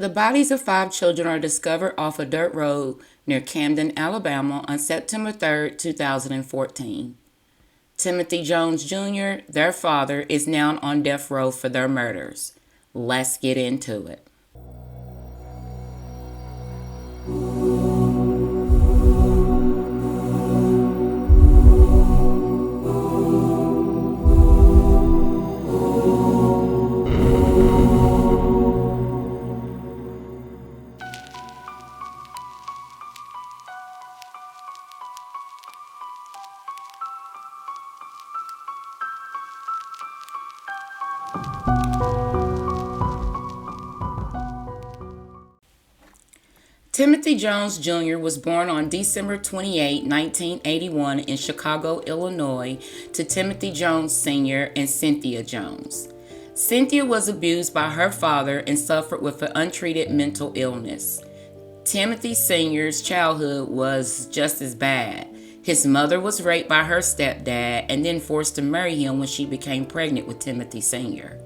The bodies of 5 children are discovered off a dirt road near Camden, Alabama on September 3, 2014. Timothy Jones Jr., their father, is now on death row for their murders. Let's get into it. Timothy Jones Jr. was born on December 28, 1981 in Chicago, Illinois, to Timothy Jones Sr. and Cynthia Jones. Cynthia was abused by her father and suffered with an untreated mental illness. Timothy Sr.'s childhood was just as bad. His mother was raped by her stepdad and then forced to marry him when she became pregnant with Timothy Sr.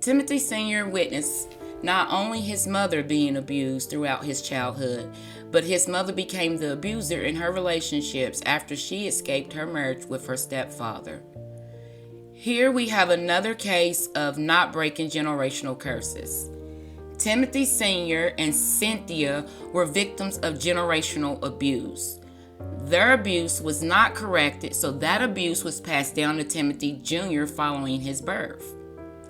Timothy Sr. witnessed not only his mother being abused throughout his childhood, but his mother became the abuser in her relationships after she escaped her marriage with her stepfather. Here we have another case of not breaking generational curses. Timothy Sr. and Cynthia were victims of generational abuse. Their abuse was not corrected, so that abuse was passed down to Timothy Jr. following his birth.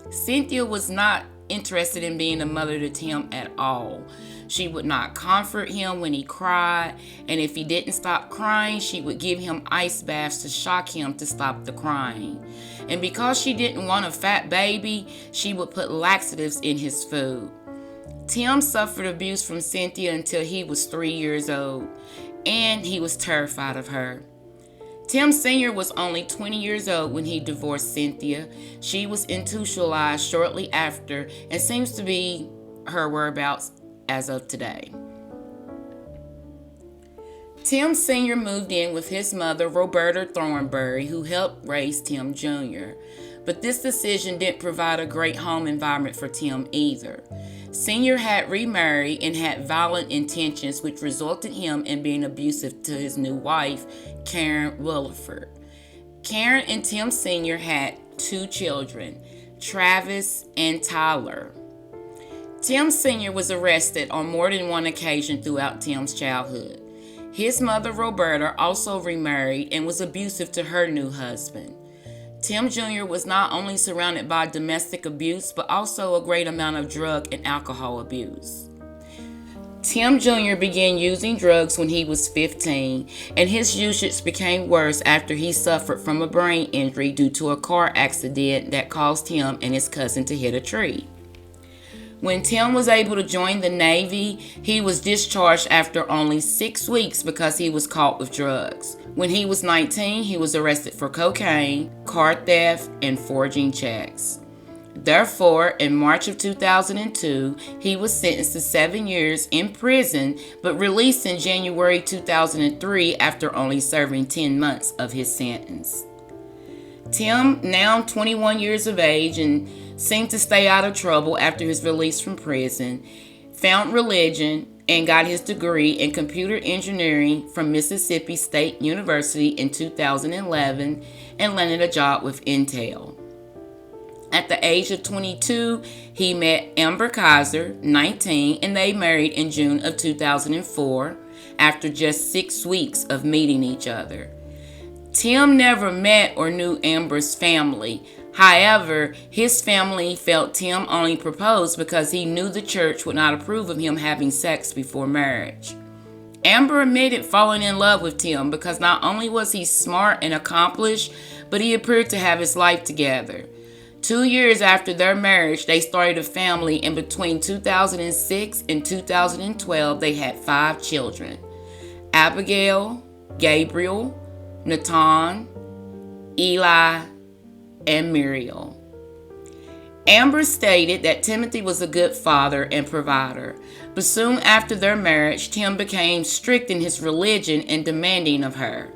Cynthia was not interested in being a mother to Tim at all. She would not comfort him when he cried, and if he didn't stop crying, she would give him ice baths to shock him to stop the crying. And because she didn't want a fat baby, she would put laxatives in his food. Tim suffered abuse from Cynthia until he was 3 years old, and he was terrified of her. Tim Sr. was only 20 years old when he divorced Cynthia. She was institutionalized shortly after and seems to be her whereabouts as of today. Tim Sr. moved in with his mother, Roberta Thornberry, who helped raise Tim Jr. But this decision didn't provide a great home environment for Tim either. Sr. had remarried and had violent intentions, which resulted him in being abusive to his new wife, Karen Williford. Karen and Tim Sr. had 2 children, Travis and Tyler. Tim Sr. was arrested on more than one occasion throughout Tim's childhood. His mother, Roberta, also remarried and was abusive to her new husband. Tim Jr. was not only surrounded by domestic abuse, but also a great amount of drug and alcohol abuse. Tim Jr. began using drugs when he was 15, and his usage became worse after he suffered from a brain injury due to a car accident that caused him and his cousin to hit a tree. When Tim was able to join the Navy, he was discharged after only 6 weeks because he was caught with drugs. When he was 19, he was arrested for cocaine, car theft, and forging checks. Therefore, in March of 2002, he was sentenced to 7 years in prison, but released in January 2003 after only serving 10 months of his sentence. Tim, now 21 years of age and seemed to stay out of trouble after his release from prison, found religion and got his degree in computer engineering from Mississippi State University in 2011 and landed a job with Intel. At the age of 22, he met Amber Kaiser, 19, and they married in June of 2004 after just 6 weeks of meeting each other. Tim never met or knew Amber's family. However, his family felt Tim only proposed because he knew the church would not approve of him having sex before marriage. Amber admitted falling in love with Tim because not only was he smart and accomplished, but he appeared to have his life together. 2 years after their marriage, they started a family, and between 2006 and 2012, they had 5 children: Abigail, Gabriel, Nathan, Eli, and Muriel. Amber stated that Timothy was a good father and provider, but soon after their marriage, Tim became strict in his religion and demanding of her.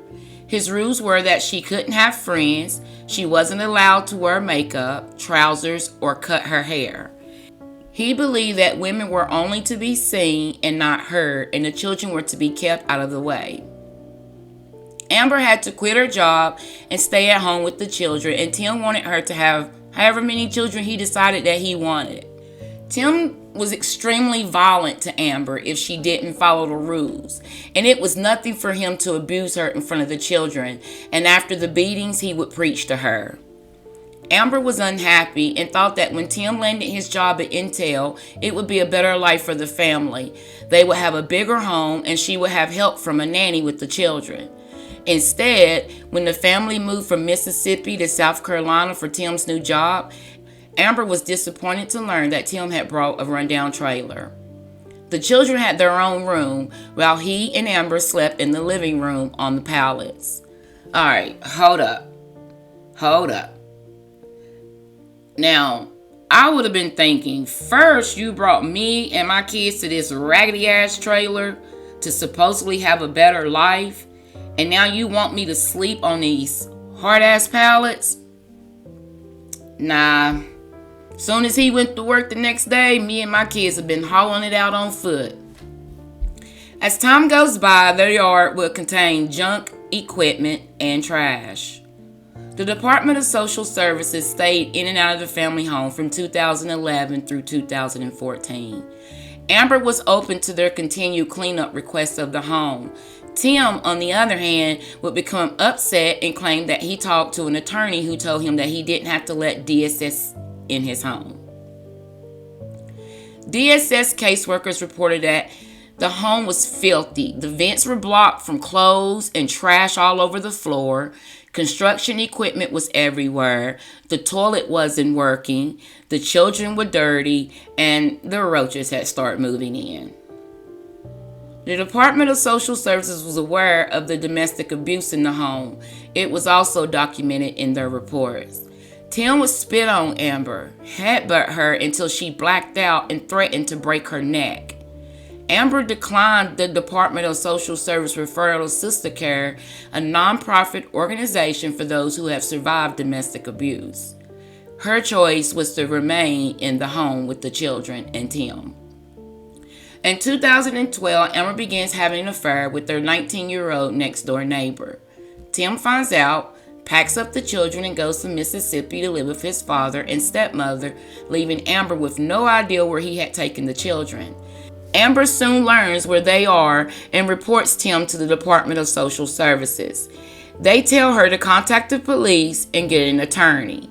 His rules were that she couldn't have friends, she wasn't allowed to wear makeup, trousers, or cut her hair. He believed that women were only to be seen and not heard, and the children were to be kept out of the way. Amber had to quit her job and stay at home with the children, and Tim wanted her to have however many children he decided that he wanted. Tim was extremely violent to Amber if she didn't follow the rules, and it was nothing for him to abuse her in front of the children, and after the beatings he would preach to her. Amber was unhappy and thought that when Tim landed his job at Intel, it would be a better life for the family. They would have a bigger home and she would have help from a nanny with the children. Instead, when the family moved from Mississippi to South Carolina for Tim's new job, Amber was disappointed to learn that Tim had brought a rundown trailer. The children had their own room while he and Amber slept in the living room on the pallets. Alright, hold up. Now, I would have been thinking, first you brought me and my kids to this raggedy ass trailer to supposedly have a better life, and now you want me to sleep on these hard ass pallets? Nah. Soon as he went to work the next day, me and my kids have been hauling it out on foot. As time goes by, their yard will contain junk, equipment, and trash. The Department of Social Services stayed in and out of the family home from 2011 through 2014. Amber was open to their continued cleanup requests of the home. Tim, on the other hand, would become upset and claim that he talked to an attorney who told him that he didn't have to let DSS in his home. DSS caseworkers reported that the home was filthy. The vents were blocked from clothes and trash all over the floor. Construction equipment was everywhere. The toilet wasn't working. The children were dirty, and the roaches had started moving in. The Department of Social Services was aware of the domestic abuse in the home. It was also documented in their reports. Tim would spit on Amber, headbutt her until she blacked out, and threatened to break her neck. Amber declined the Department of Social Service referral to Sister Care, a nonprofit organization for those who have survived domestic abuse. Her choice was to remain in the home with the children and Tim. In 2012, Amber begins having an affair with their 19-year-old next-door neighbor. Tim finds out, packs up the children, and goes to Mississippi to live with his father and stepmother, leaving Amber with no idea where he had taken the children. Amber soon learns where they are and reports Tim to the Department of Social Services. They tell her to contact the police and get an attorney.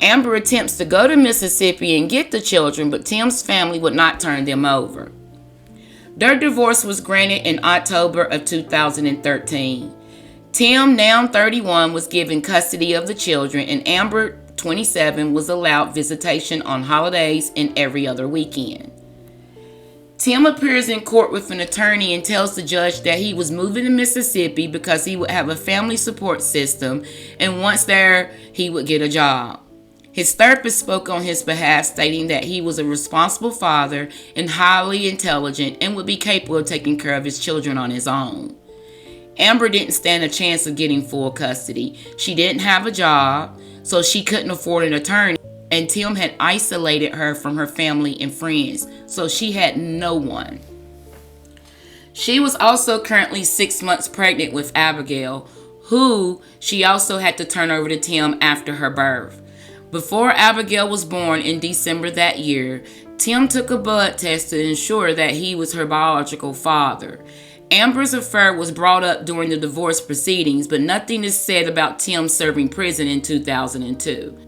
Amber attempts to go to Mississippi and get the children, but Tim's family would not turn them over. Their divorce was granted in October of 2013. Tim, now 31, was given custody of the children, and Amber, 27, was allowed visitation on holidays and every other weekend. Tim appears in court with an attorney and tells the judge that he was moving to Mississippi because he would have a family support system, and once there, he would get a job. His therapist spoke on his behalf, stating that he was a responsible father and highly intelligent and would be capable of taking care of his children on his own. Amber didn't stand a chance of getting full custody. She didn't have a job, so she couldn't afford an attorney. And Tim had isolated her from her family and friends, so she had no one. She was also currently 6 months pregnant with Abigail, who she also had to turn over to Tim after her birth. Before Abigail was born in December that year, Tim took a blood test to ensure that he was her biological father. Amber's affair was brought up during the divorce proceedings, but nothing is said about Tim serving prison in 2002.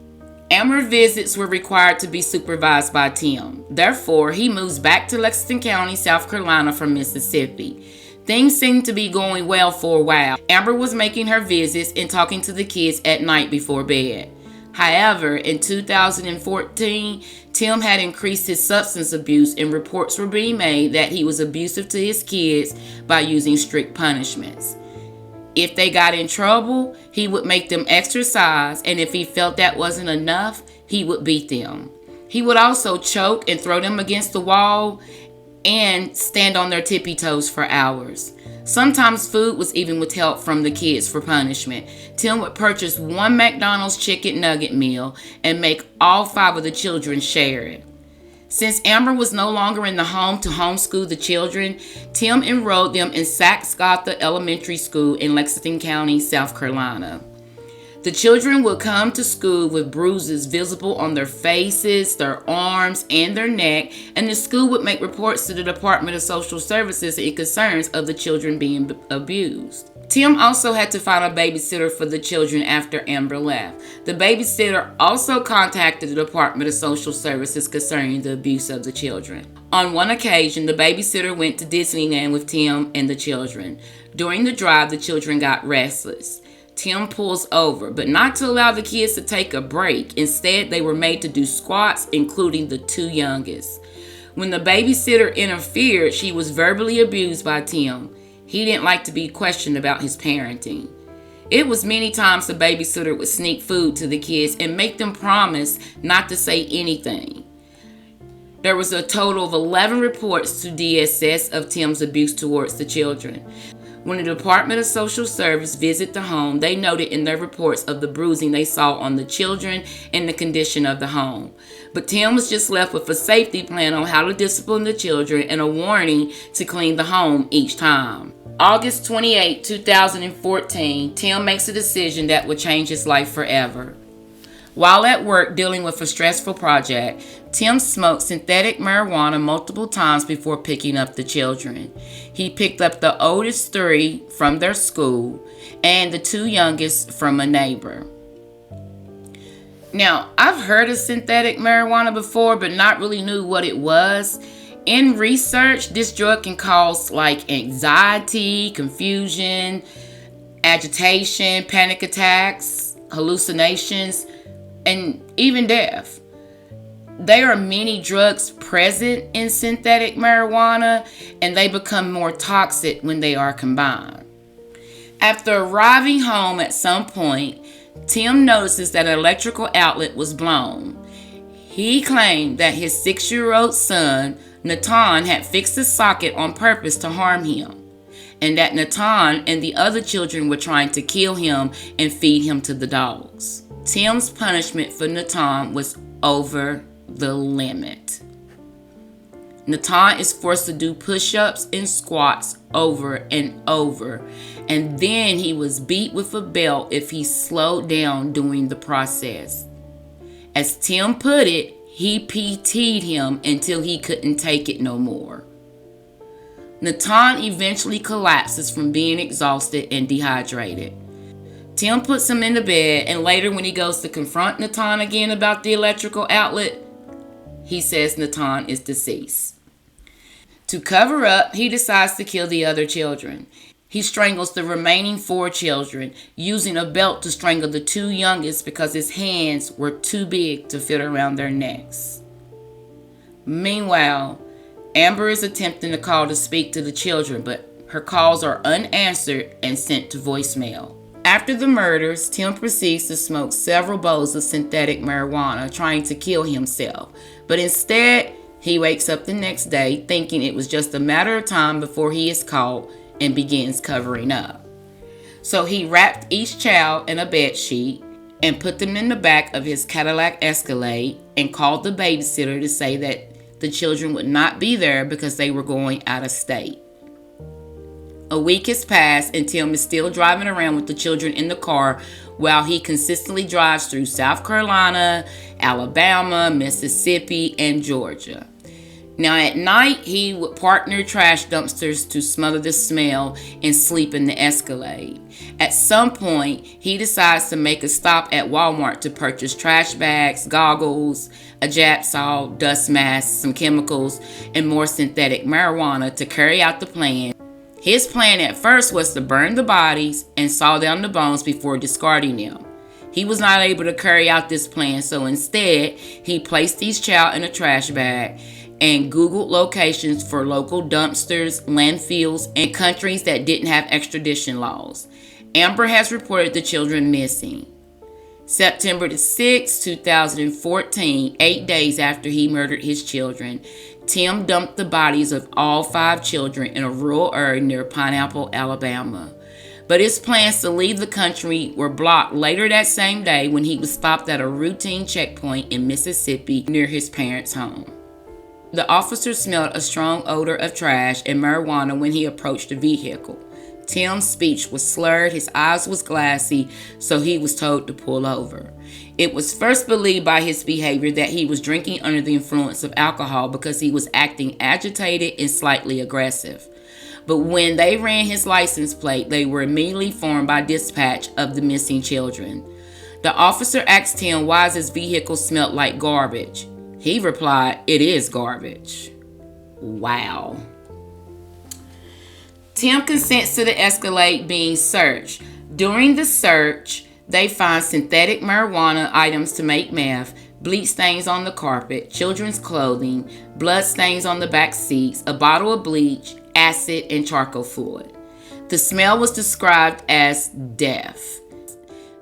Amber visits were required to be supervised by Tim. Therefore, he moves back to Lexington County, South Carolina from Mississippi. Things seemed to be going well for a while. Amber was making her visits and talking to the kids at night before bed. However, in 2014, Tim had increased his substance abuse, and reports were being made that he was abusive to his kids by using strict punishments. If they got in trouble, he would make them exercise, and if he felt that wasn't enough, he would beat them. He would also choke and throw them against the wall and stand on their tippy toes for hours. Sometimes food was even withheld from the kids for punishment. Tim would purchase one McDonald's chicken nugget meal and make all 5 of the children share it. Since Amber was no longer in the home to homeschool the children, Tim enrolled them in Saxgotha Elementary School in Lexington County, South Carolina. The children would come to school with bruises visible on their faces, their arms, and their neck, and the school would make reports to the Department of Social Services and concerns of the children being abused. Tim also had to find a babysitter for the children after Amber left. The babysitter also contacted the Department of Social Services concerning the abuse of the children. On one occasion, the babysitter went to Disneyland with Tim and the children. During the drive, the children got restless. Tim pulls over, but not to allow the kids to take a break. Instead, they were made to do squats, including the two youngest. When the babysitter interfered, she was verbally abused by Tim. He didn't like to be questioned about his parenting. It was many times the babysitter would sneak food to the kids and make them promise not to say anything. There was a total of 11 reports to DSS of Tim's abuse towards the children. When the Department of Social Service visited the home, they noted in their reports of the bruising they saw on the children and the condition of the home. But Tim was just left with a safety plan on how to discipline the children and a warning to clean the home each time. August 28, 2014, Tim makes a decision that would change his life forever. While at work dealing with a stressful project, Tim smoked synthetic marijuana multiple times before picking up the children. He picked up the oldest 3 from their school and the 2 youngest from a neighbor. Now, I've heard of synthetic marijuana before, but not really knew what it was. In research, this drug can cause anxiety, confusion, agitation, panic attacks, hallucinations, and even death. There are many drugs present in synthetic marijuana, and they become more toxic when they are combined. After arriving home at some point, Tim notices that an electrical outlet was blown. He claimed that his 6-year-old son, Natan, had fixed the socket on purpose to harm him, and that Natan and the other children were trying to kill him and feed him to the dogs. Tim's punishment for Natan was over the limit. Natan is forced to do push-ups and squats over and over, and then he was beat with a belt if he slowed down during the process. As Tim put it, he PT'd him until he couldn't take it no more. Natan eventually collapses from being exhausted and dehydrated. Tim puts him in the bed, and later when he goes to confront Natan again about the electrical outlet, he says Natan is deceased. To cover up, he decides to kill the other children. He strangles the remaining 4 children, using a belt to strangle the 2 youngest because his hands were too big to fit around their necks. Meanwhile, Amber is attempting to call to speak to the children, but her calls are unanswered and sent to voicemail. After the murders, Tim proceeds to smoke several bowls of synthetic marijuana, trying to kill himself. But instead, he wakes up the next day thinking it was just a matter of time before he is caught and begins covering up. So he wrapped each child in a bed sheet and put them in the back of his Cadillac Escalade and called the babysitter to say that the children would not be there because they were going out of state. A week has passed and Tim is still driving around with the children in the car while he consistently drives through South Carolina, Alabama, Mississippi, and Georgia. Now at night, he would park near trash dumpsters to smother the smell and sleep in the Escalade. At some point, he decides to make a stop at Walmart to purchase trash bags, goggles, a Japsol, dust mask, some chemicals, and more synthetic marijuana to carry out the plan. His plan at first was to burn the bodies and saw down the bones before discarding them. He was not able to carry out this plan, so instead, he placed each child in a trash bag and Googled locations for local dumpsters, landfills, and countries that didn't have extradition laws. Amber has reported the children missing. September 6, 2014, 8 days after he murdered his children, Tim dumped the bodies of all 5 children in a rural area near Pineapple, Alabama. But his plans to leave the country were blocked later that same day when he was stopped at a routine checkpoint in Mississippi near his parents' home. The officer smelled a strong odor of trash and marijuana when he approached the vehicle. Tim's speech was slurred, his eyes was glassy, so he was told to pull over. It was first believed by his behavior that he was drinking under the influence of alcohol because he was acting agitated and slightly aggressive. But when they ran his license plate, they were immediately informed by dispatch of the missing children. The officer asked Tim why his vehicle smelled like garbage. He replied, "It is garbage." Wow. Tim consents to the Escalade being searched. During the search, they find synthetic marijuana items to make meth, bleach stains on the carpet, children's clothing, blood stains on the back seats, a bottle of bleach, acid, and charcoal fluid. The smell was described as death.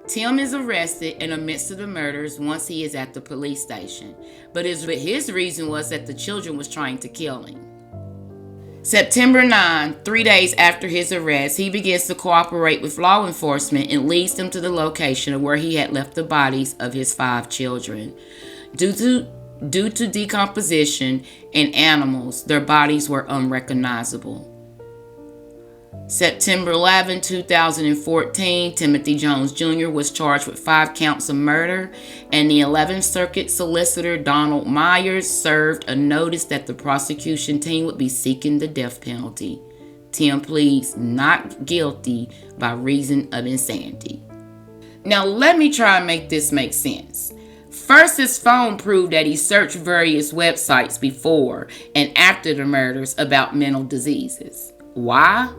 Tim is arrested and admits to the murders once he is at the police station, but his reason was that the children was trying to kill him. September 9, 3 days after his arrest, he begins to cooperate with law enforcement and leads them to the location of where he had left the bodies of his 5 children. Due to decomposition and animals, their bodies were unrecognizable. September 11, 2014, Timothy Jones Jr. was charged with 5 counts of murder, and the 11th Circuit Solicitor Donald Myers served a notice that the prosecution team would be seeking the death penalty. Tim pleads not guilty by reason of insanity. Now let me try and make this make sense. First, his phone proved that he searched various websites before and after the murders about mental diseases. Why?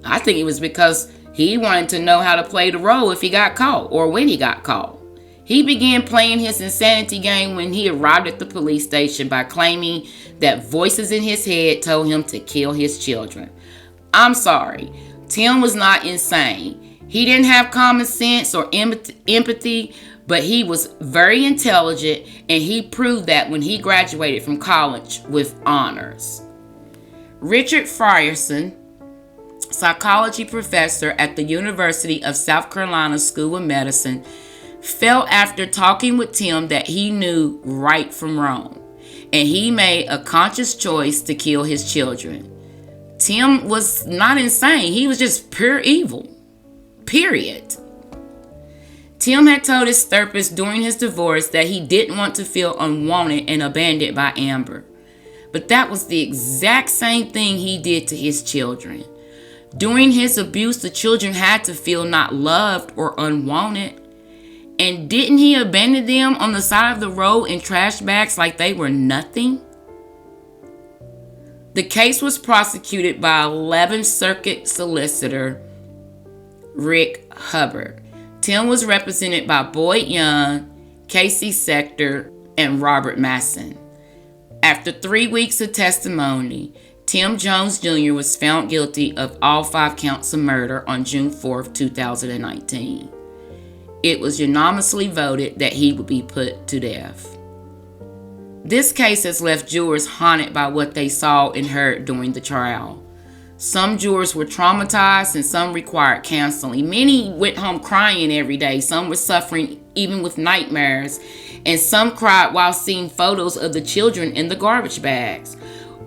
I think it was because he wanted to know how to play the role if he got caught or when he got caught. He began playing his insanity game when he arrived at the police station by claiming that voices in his head told him to kill his children. I'm sorry, Tim was not insane. He didn't have common sense or empathy, but he was very intelligent, and he proved that when he graduated from college with honors. Richard Frierson, psychology professor at the University of South Carolina School of Medicine, felt after talking with Tim that he knew right from wrong, and he made a conscious choice to kill his children. Tim was not insane. He was just pure evil. Period. Tim had told his therapist during his divorce that he didn't want to feel unwanted and abandoned by Amber. But that was the exact same thing he did to his children. During his abuse, the children had to feel not loved or unwanted. And didn't he abandon them on the side of the road in trash bags like they were nothing? The case was prosecuted by 11th Circuit Solicitor Rick Hubbard. Tim was represented by Boyd Young, Casey Sector, and Robert Masson. After 3 weeks of testimony, Tim Jones Jr. was found guilty of all 5 counts of murder on June 4, 2019. It was unanimously voted that he would be put to death. This case has left jurors haunted by what they saw and heard during the trial. Some jurors were traumatized and some required counseling. Many went home crying every day. Some were suffering even with nightmares. And some cried while seeing photos of the children in the garbage bags.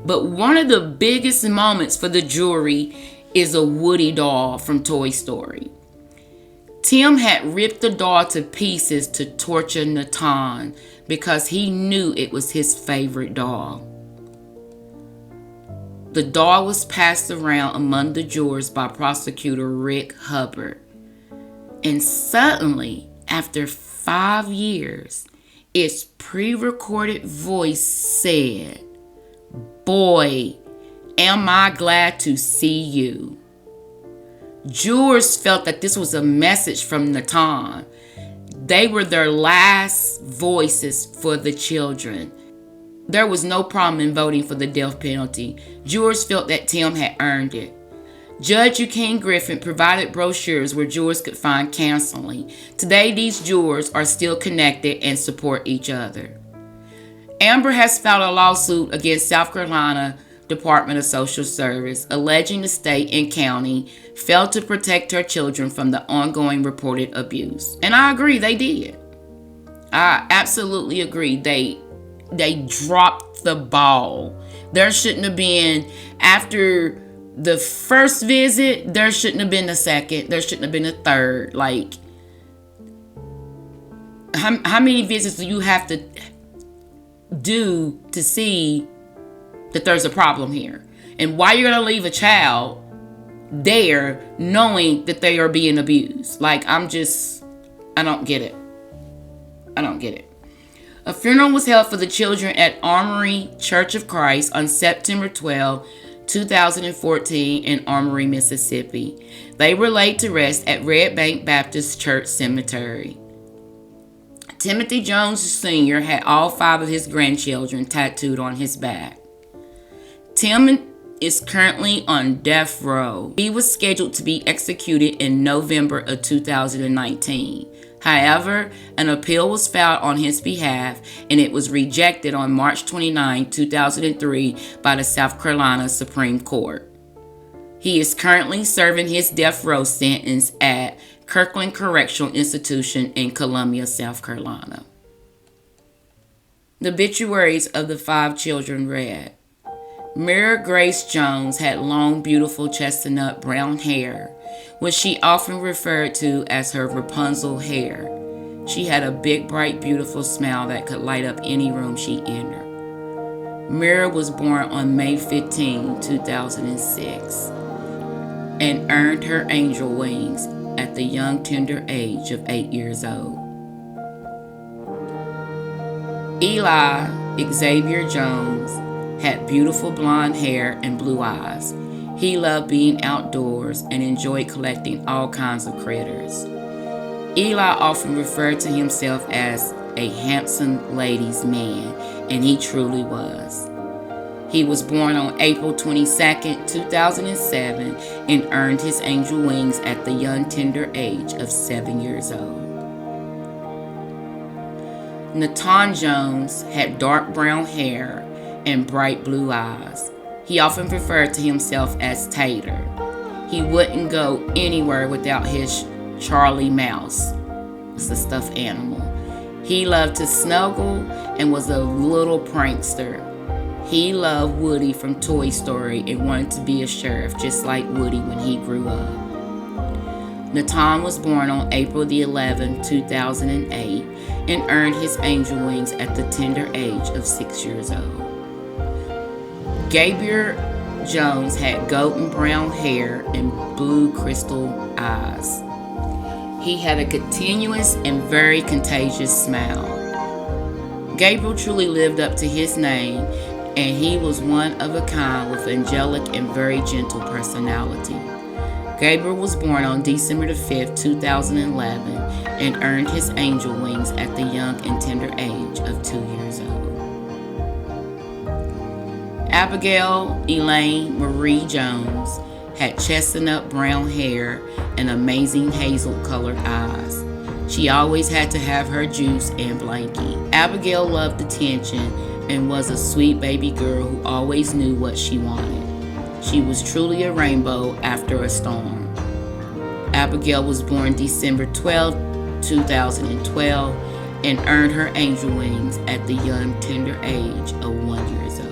But one of the biggest moments for the jury is a Woody doll from Toy Story. Tim had ripped the doll to pieces to torture Natan because he knew it was his favorite doll. The doll was passed around among the jurors by prosecutor Rick Hubbard. And suddenly, after 5 years, its pre-recorded voice said, "Boy, am I glad to see you." Jurors felt that this was a message from Natan. They were their last voices for the children. There was no problem in voting for the death penalty. Jurors felt that Tim had earned it. Judge Eugene Griffin provided brochures where jurors could find counseling. Today, these jurors are still connected and support each other. Amber has filed a lawsuit against South Carolina Department of Social Service, alleging the state and county failed to protect her children from the ongoing reported abuse. And I agree, they did. I absolutely agree. They They dropped the ball. There shouldn't have been, after the first visit, there shouldn't have been a second. There shouldn't have been a third. Like, how many visits do you have to do to see that there's a problem here? And why you're going to leave a child there knowing that they are being abused? Like, I don't get it. I don't get it. A funeral was held for the children at Armory Church of Christ on September 12, 2014 in Armory, Mississippi. They were laid to rest at Red Bank Baptist Church Cemetery. Timothy Jones Sr. had all 5 of his grandchildren tattooed on his back. Tim is currently on death row. He was scheduled to be executed in November of 2019. However, an appeal was filed on his behalf, and it was rejected on March 29, 2003 by the South Carolina Supreme Court. He is currently serving his death row sentence at Kirkland Correctional Institution in Columbia, South Carolina. The obituaries of the 5 children read: Mira Grace Jones had long, beautiful chestnut brown hair, which she often referred to as her Rapunzel hair. She had a big, bright, beautiful smile that could light up any room she entered. Mira was born on May 15, 2006, and earned her angel wings at the young, tender age of 8 years old. Eli Xavier Jones had beautiful blonde hair and blue eyes. He loved being outdoors and enjoyed collecting all kinds of critters. Eli often referred to himself as a handsome ladies' man, and he truly was. He was born on April 22, 2007, and earned his angel wings at the young, tender age of 7 years old. Nathan Jones had dark brown hair and bright blue eyes. He often referred to himself as Tater. He wouldn't go anywhere without his Charlie Mouse. It's a stuffed animal. He loved to snuggle and was a little prankster. He loved Woody from Toy Story and wanted to be a sheriff just like Woody when he grew up. Nathan was born on April the 11th, 2008 and earned his angel wings at the tender age of 6 years old. Gabriel Jones had golden brown hair and blue crystal eyes. He had a continuous and very contagious smile. Gabriel truly lived up to his name, and he was one of a kind with angelic and very gentle personality. Gabriel was born on December the 5th, 2011, and earned his angel wings at the young and tender age of 2 years old. Abigail Elaine Marie Jones had chestnut brown hair and amazing hazel-colored eyes. She always had to have her juice and blankie. Abigail loved attention and was a sweet baby girl who always knew what she wanted. She was truly a rainbow after a storm. Abigail was born December 12, 2012, and earned her angel wings at the young, tender age of 1 year old.